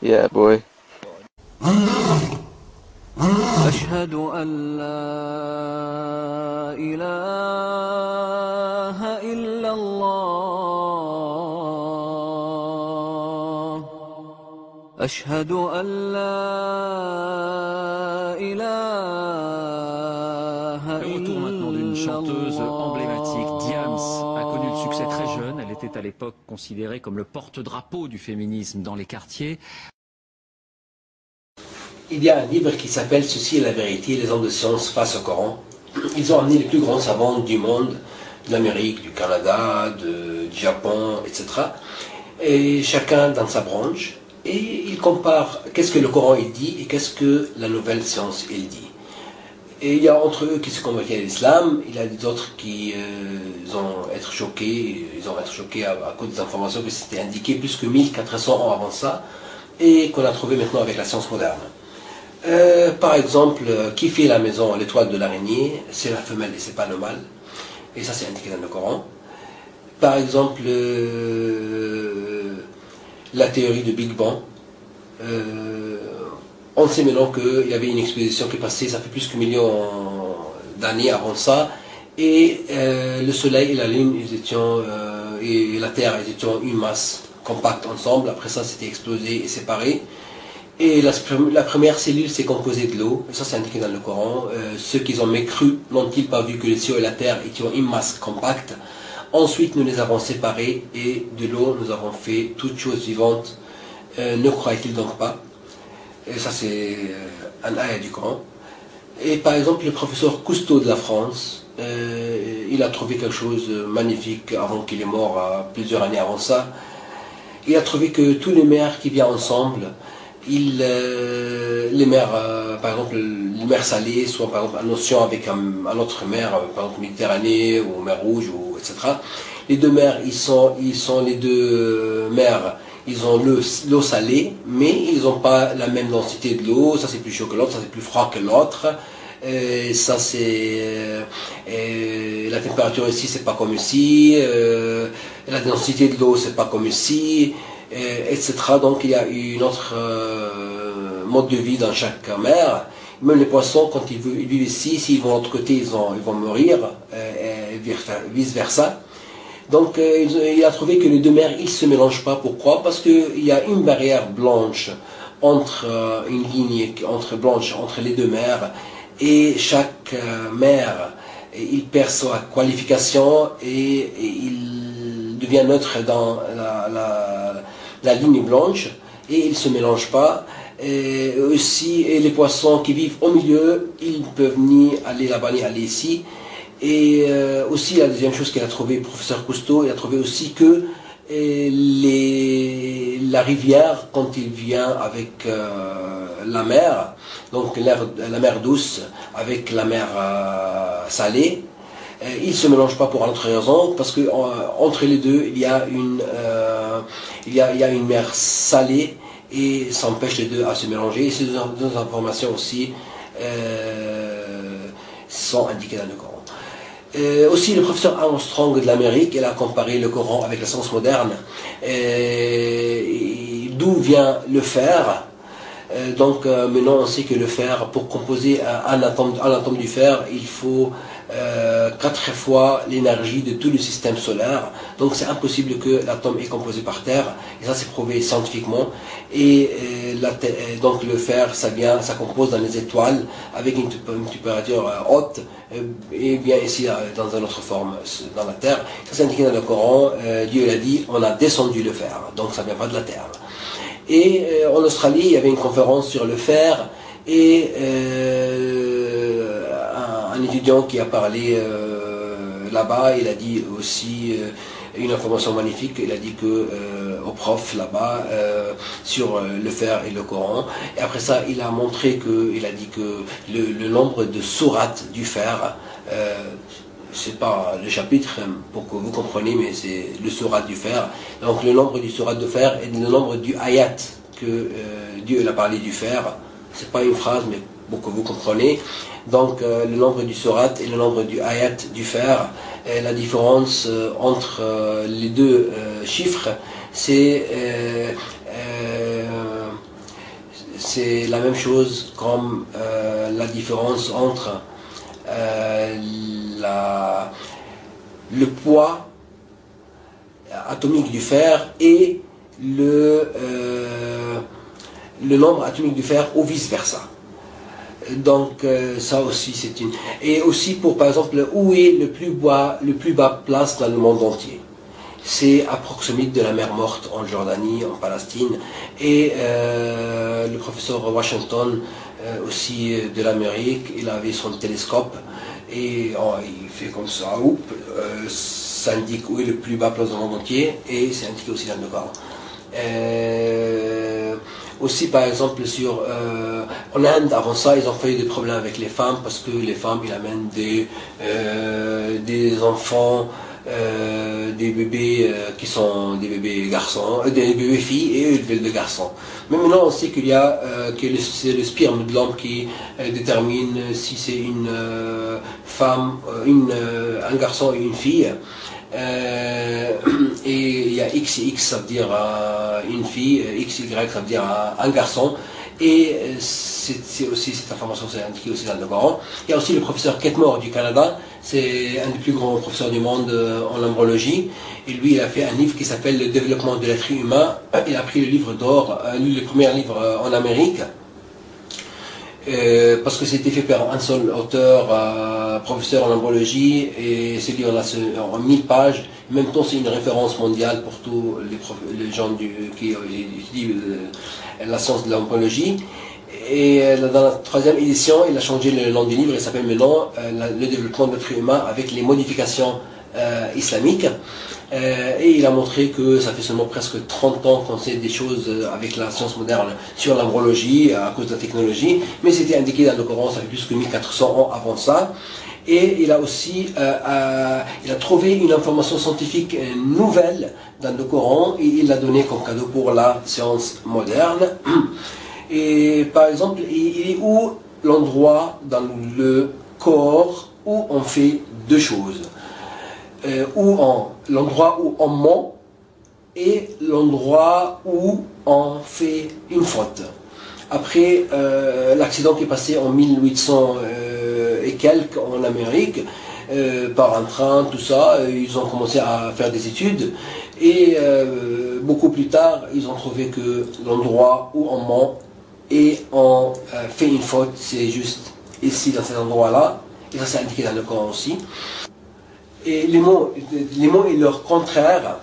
Yeah, boy. أشهد أن لا إله إلا الله أشهد أن لا إله Le retour maintenant d'une chanteuse emblématique, Diams, a connu le succès très jeune. Elle était à l'époque considérée comme le porte-drapeau du féminisme dans les quartiers. Il y a un livre qui s'appelle « Ceci est la vérité, les hommes de science face au Coran ». Ils ont amené les plus grands savants du monde, de l'Amérique, du Canada, du Japon, etc. Et chacun dans sa branche. Et ils comparent qu'est-ce que le Coran il dit et qu'est-ce que la nouvelle science il dit. Et il y a entre eux qui se convertissent à l'islam, il y a d'autres qui vont être choqués, à cause des informations que c'était indiqué plus que 1400 ans avant ça, et qu'on a trouvé maintenant avec la science moderne. Par exemple, qui fait la maison, l'étoile de l'araignée, c'est la femelle et c'est pas le mâle. Et ça c'est indiqué dans le Coran. Par exemple, la théorie de Big Bang. On sait maintenant qu'il y avait une exposition qui est passée, ça fait plus que millions d'années avant ça. Et le Soleil et la Lune, et la Terre, ils étaient une masse compacte ensemble. Après ça, c'était explosé et séparé. Et la première cellule s'est composée de l'eau, ça c'est indiqué dans le Coran. Ceux qui ont mécru n'ont-ils pas vu que le ciel et la terre étaient une masse compacte. Ensuite nous les avons séparés et de l'eau nous avons fait toutes choses vivantes. Ne croient-ils donc pas? Et ça c'est un ayat du Coran. Et par exemple le professeur Cousteau de la France, il a trouvé quelque chose de magnifique avant qu'il est mort, plusieurs années avant ça. Il a trouvé que tous les mers qui viennent ensemble, les mers, par exemple, les mers salées, soit par exemple un océan avec un autre mer, par exemple Méditerranée ou mer Rouge, etc. Les deux mers, ils sont les deux mers, ils ont l'eau salée, mais ils n'ont pas la même densité de l'eau. Ça c'est plus chaud que l'autre, ça c'est plus froid que l'autre. Ça c'est la température ici, c'est pas comme ici. La densité de l'eau, c'est pas comme ici. Etc. Donc il y a une autre mode de vie dans chaque mer. Même les poissons, quand ils vivent ici, s'ils vont de l'autre côté, ils vont mourir, et vice versa. Donc il a trouvé que les deux mers, ils ne se mélangent pas. Pourquoi? Parce qu'il y a une barrière blanche entre une ligne blanche entre les deux mers, et chaque mer, il perd sa qualification et il devient neutre dans la ligne blanche, et ils ne se mélangent pas. Et les poissons qui vivent au milieu, ils ne peuvent ni aller là-bas ni aller ici. Et aussi la deuxième chose qu'il a trouvé, le professeur Cousteau, il a trouvé aussi que la rivière, quand il vient avec la mer, donc la mer douce avec la mer salée, ils ne se mélangent pas pour une autre raison, parce que entre les deux, il y a une mer salée, et ça empêche les deux à se mélanger. Et ces deux informations aussi sont indiquées dans le Coran. Aussi le professeur Armstrong de l'Amérique, il a comparé le Coran avec la science moderne. D'où vient le fer? Donc maintenant on sait que le fer, pour composer un atome du fer, il faut 4 fois l'énergie de tout le système solaire. Donc c'est impossible que l'atome est composé par terre, et ça c'est prouvé scientifiquement. Et donc le fer, ça compose dans les étoiles avec une température haute, et bien ici dans une autre forme dans la terre. Ça c'est indiqué dans le Coran. Dieu l'a dit, on a descendu le fer, donc ça ne vient pas de la terre. Et en Australie, il y avait une conférence sur le fer, et un étudiant qui a parlé là-bas, il a dit aussi une information magnifique. Il a dit que au prof là-bas sur le fer et le Coran. Et après ça, il a montré que, il a dit que le nombre de sourates du fer, c'est pas le chapitre pour que vous compreniez, mais c'est le sourate du fer. Donc le nombre du sourate de fer et le nombre du ayat que Dieu il a parlé du fer. C'est pas une phrase, mais pour que vous compreniez. Donc le nombre du sourate et le nombre du ayat du fer, et la différence entre les deux chiffres, c'est la même chose comme la différence entre le poids atomique du fer et le nombre atomique du fer ou vice versa. Donc ça aussi c'est une... Et aussi pour par exemple où est le plus bas place dans le monde entier. C'est à proximité de la mer Morte en Jordanie, en Palestine. Et le professeur Washington aussi de l'Amérique, il avait son télescope et il fait comme ça, ça indique où est le plus bas place dans le monde entier et c'est indiqué aussi dans le Coran. Aussi par exemple en Inde, avant ça, ils ont fait des problèmes avec les femmes parce que les femmes, ils amènent des enfants, des bébés qui sont des bébés garçons, des bébés filles et eux ils veulent des garçons. Mais maintenant on sait qu'il y a que c'est le sperme de l'homme qui détermine si c'est une femme, un garçon et une fille. Et il y a X et X, ça veut dire une fille, X, Y, ça veut dire un garçon. Et c'est aussi cette information, c'est indiqué aussi dans le Coran. Il y a aussi le professeur Ketmore du Canada, c'est un des plus grands professeurs du monde en embryologie. Et lui, il a fait un livre qui s'appelle Le développement de l'être humain. Il a pris le livre d'or, le premier livre en Amérique. Parce que c'était fait par un seul auteur, professeur en embryologie, et ce livre-là en 1000 pages. En même temps, c'est une référence mondiale pour tous les gens qui étudient la science de l'embryologie. Et dans la troisième édition, il a changé le nom du livre, il s'appelle maintenant Le développement de l'être humain avec les modifications islamiques. Et il a montré que ça fait seulement presque 30 ans qu'on sait des choses avec la science moderne sur l'embryologie à cause de la technologie, mais c'était indiqué dans le Coran, ça fait plus que 1400 ans avant ça. Et il a aussi il a trouvé une information scientifique nouvelle dans le Coran et il l'a donné comme cadeau pour la science moderne. Et par exemple, il est où l'endroit dans le corps où on fait deux choses, l'endroit où on ment et l'endroit où on fait une faute. Après l'accident qui est passé en 1800 et quelques en Amérique, par un train, tout ça, ils ont commencé à faire des études et beaucoup plus tard, ils ont trouvé que l'endroit où on ment et on fait une faute, c'est juste ici dans cet endroit-là, et ça c'est indiqué dans le Coran aussi. Et les mots et leur contraire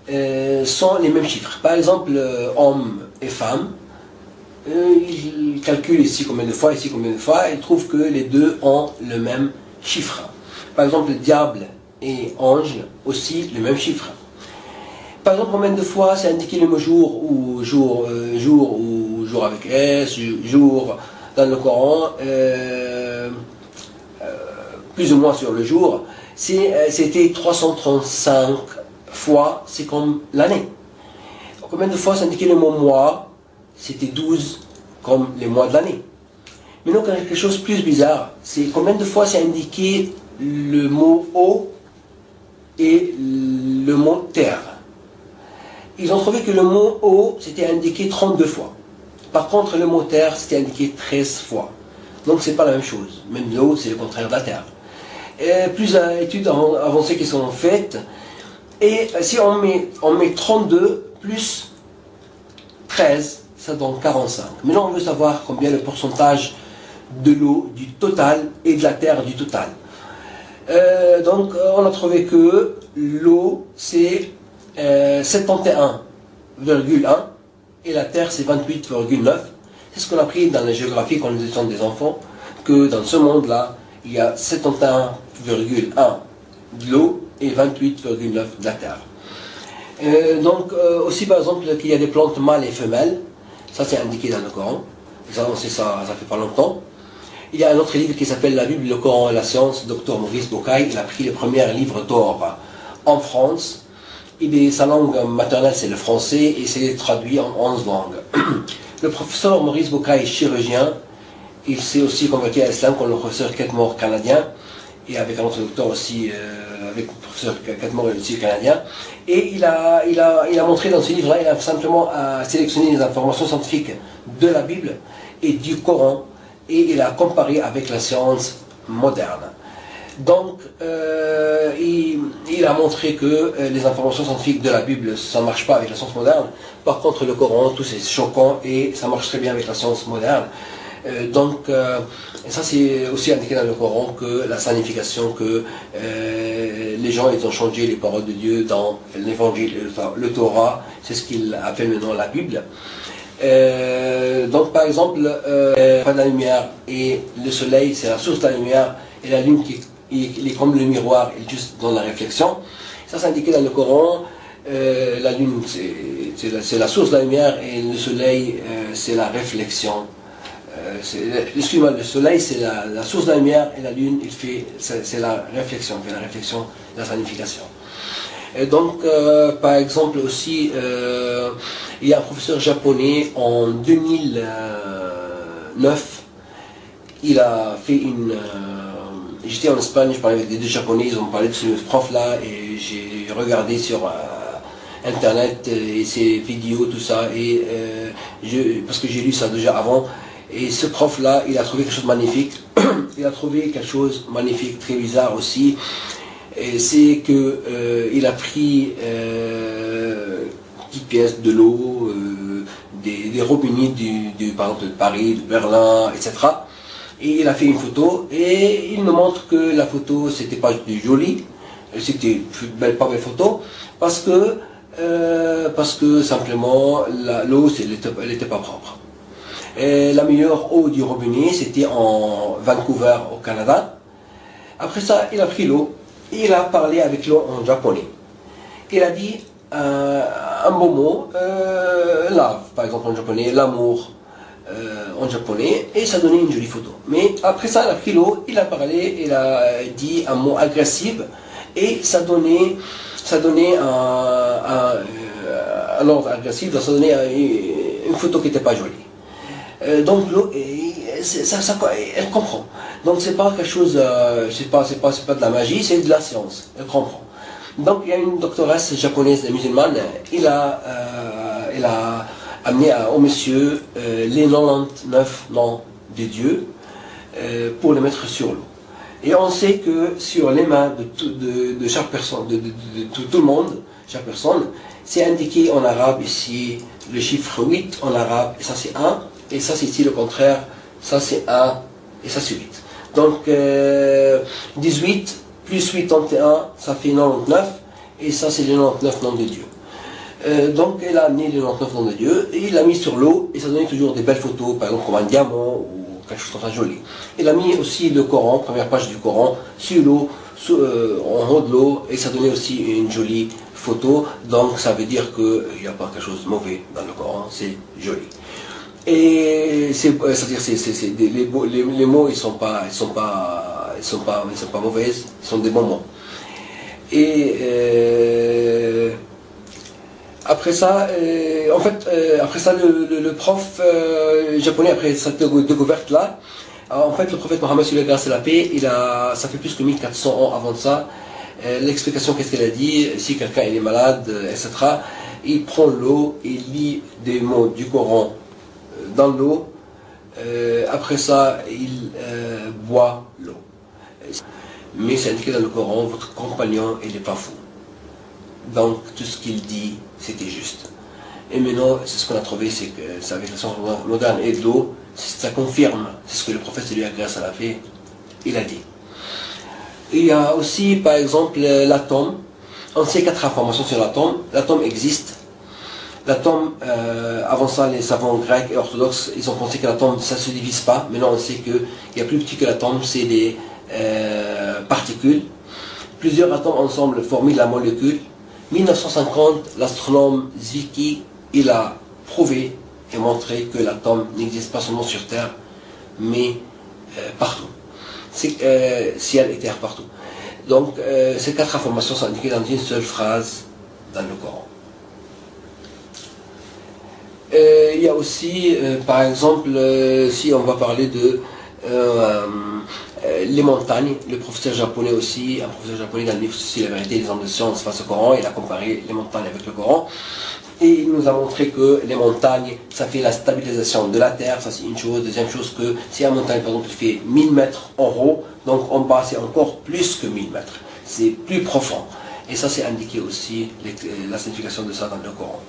sont les mêmes chiffres. Par exemple, homme et femme, ils calculent ici combien de fois, ici combien de fois, et ils trouvent que les deux ont le même chiffre. Par exemple, diable et ange, aussi le même chiffre. Par exemple, combien de fois c'est indiqué le mot jour ou jour avec S, jour dans le Coran, plus ou moins sur le jour, c'était 335 fois, c'est comme l'année. Combien de fois c'est indiqué le mot mois, c'était 12 comme les mois de l'année. Maintenant, quelque chose de plus bizarre, c'est combien de fois c'est indiqué le mot eau et le mot terre. Ils ont trouvé que le mot eau, c'était indiqué 32 fois. Par contre, le mot terre, c'était indiqué 13 fois. Donc, c'est pas la même chose. Même l'eau, c'est le contraire de la terre. Et plusieurs études avancées qui sont faites. Et si on met 32 plus 13, ça donne 45. Maintenant, on veut savoir combien le pourcentage de l'eau du total et de la terre du total. Donc, on a trouvé que l'eau, c'est 71,1 et la terre, c'est 28,9. C'est ce qu'on a appris dans la géographie quand nous étions des enfants, que dans ce monde-là, il y a 71,1 de l'eau et 28,9 de la terre. Aussi par exemple qu'il y a des plantes mâles et femelles, ça c'est indiqué dans le Coran, ça on sait ça, ça fait pas longtemps. Il y a un autre livre qui s'appelle la Bible, le Coran et la science, Dr Maurice Bucaille, il a pris les premiers livres d'or en France. Sa langue maternelle c'est le français et c'est traduit en 11 langues. Le professeur Maurice Bucaille est chirurgien, il s'est aussi converti à l'islam comme le professeur Ketmore canadien, et avec un autre docteur aussi, avec le professeur Ketmore aussi canadien. Et il a montré dans ce livre-là, il a simplement sélectionné les informations scientifiques de la Bible et du Coran, et il a comparé avec la science moderne. Donc, il a montré que les informations scientifiques de la Bible, ça ne marche pas avec la science moderne. Par contre, le Coran, tout c'est choquant et ça marche très bien avec la science moderne. Ça c'est aussi indiqué dans le Coran que la signification que les gens ils ont changé les paroles de Dieu dans l'évangile, le Torah, c'est ce qu'il appelle maintenant la Bible. Par exemple, la lumière et le soleil, c'est la source de la lumière, et la lune il est comme le miroir, il est juste dans la réflexion. Ça c'est indiqué dans le Coran. La lune c'est la source de la lumière et le soleil c'est la réflexion. Excuse-moi, le soleil c'est la source de la lumière et la lune c'est la réflexion, la signification. Et donc par exemple aussi il y a un professeur japonais en 2009, il a fait une j'étais en Espagne, je parlais avec des deux japonais, ils ont parlé de ce prof là et j'ai regardé sur internet et ses vidéos, tout ça, et parce que j'ai lu ça déjà avant, et ce prof là, il a trouvé quelque chose de magnifique, il a trouvé quelque chose de magnifique, très bizarre aussi, c'est que il a pris petites pièces de l'eau, des robinets par exemple de Paris, de Berlin, etc. Et il a fait une photo et il nous montre que la photo c'était pas joli, c'était pas belle photo parce que simplement l'eau elle était pas propre. Et la meilleure eau du robinet c'était en Vancouver au Canada. Après ça il a pris l'eau et il a parlé avec l'eau en japonais. Il a dit un beau mot, love par exemple en japonais, l'amour. En japonais, et ça donnait une jolie photo. Mais après ça, il a pris l'eau, il a parlé, il a dit un mot agressif, et ça donnait un ordre agressif, ça donnait une photo qui n'était pas jolie. Donc l'eau, elle comprend. Donc c'est pas quelque chose, c'est pas de la magie, c'est de la science. Elle comprend. Donc il y a une doctoresse japonaise musulmane, elle a amené au monsieur les 99 noms de Dieu pour les mettre sur l'eau. Et on sait que sur les mains de chaque personne, de tout le monde, chaque personne, c'est indiqué en arabe ici le chiffre 8 en arabe, et ça c'est 1, et ça c'est ici le contraire, ça c'est 1, et ça c'est 8. Donc 18 plus 81, ça fait 99, et ça c'est les 99 noms de Dieu. Donc elle a amené les 99 noms de Dieu et il l'a mis sur l'eau et ça donnait toujours des belles photos, par exemple comme un diamant ou quelque chose comme ça joli. Il a mis aussi le Coran, première page du Coran, sur l'eau, en haut de l'eau, et ça donnait aussi une jolie photo. Donc ça veut dire qu'il n'y a pas quelque chose de mauvais dans le Coran, c'est joli. Et c'est-à-dire les mots ils sont pas mauvais, ils sont des bons mots. Et après ça, après ça, le prof japonais, après cette découverte-là, en fait, le prophète Mohammed, sur la grâce et la paix, ça fait plus que 1400 ans avant ça. L'explication, qu'est-ce qu'elle a dit, si quelqu'un est malade, etc., il prend l'eau, il lit des mots du Coran dans l'eau, après ça, il boit l'eau. Mais c'est indiqué dans le Coran, votre compagnon, il n'est pas fou. Donc tout ce qu'il dit, c'était juste. Et maintenant, c'est ce qu'on a trouvé, c'est que c'est avec la science moderne et de l'eau, ça confirme, c'est ce que le prophète, lui, grâce à la paix, il a dit. Il y a aussi, par exemple, l'atome. On sait 4 informations sur l'atome. L'atome existe. L'atome, avant ça, les savants grecs et orthodoxes, ils ont pensé que l'atome, ça ne se divise pas. Maintenant, on sait qu'il y a plus petit que l'atome, c'est des particules. plusieurs atomes ensemble forment la molécule. 1950, l'astronome Zwicky, il a prouvé et montré que l'atome n'existe pas seulement sur Terre, mais partout. Ciel et terre partout. Donc, ces 4 informations sont indiquées dans une seule phrase dans le Coran. Il y a aussi, par exemple, si on va parler de les montagnes, le professeur japonais aussi, un professeur japonais dans le livre Ceci la vérité des hommes de science face au Coran, il a comparé les montagnes avec le Coran. Et il nous a montré que les montagnes, ça fait la stabilisation de la terre, ça c'est une chose. Deuxième chose, que si une montagne par exemple fait 1000 mètres en haut, donc en bas c'est encore plus que 1000 mètres. C'est plus profond. Et ça c'est indiqué aussi, la signification de ça dans le Coran.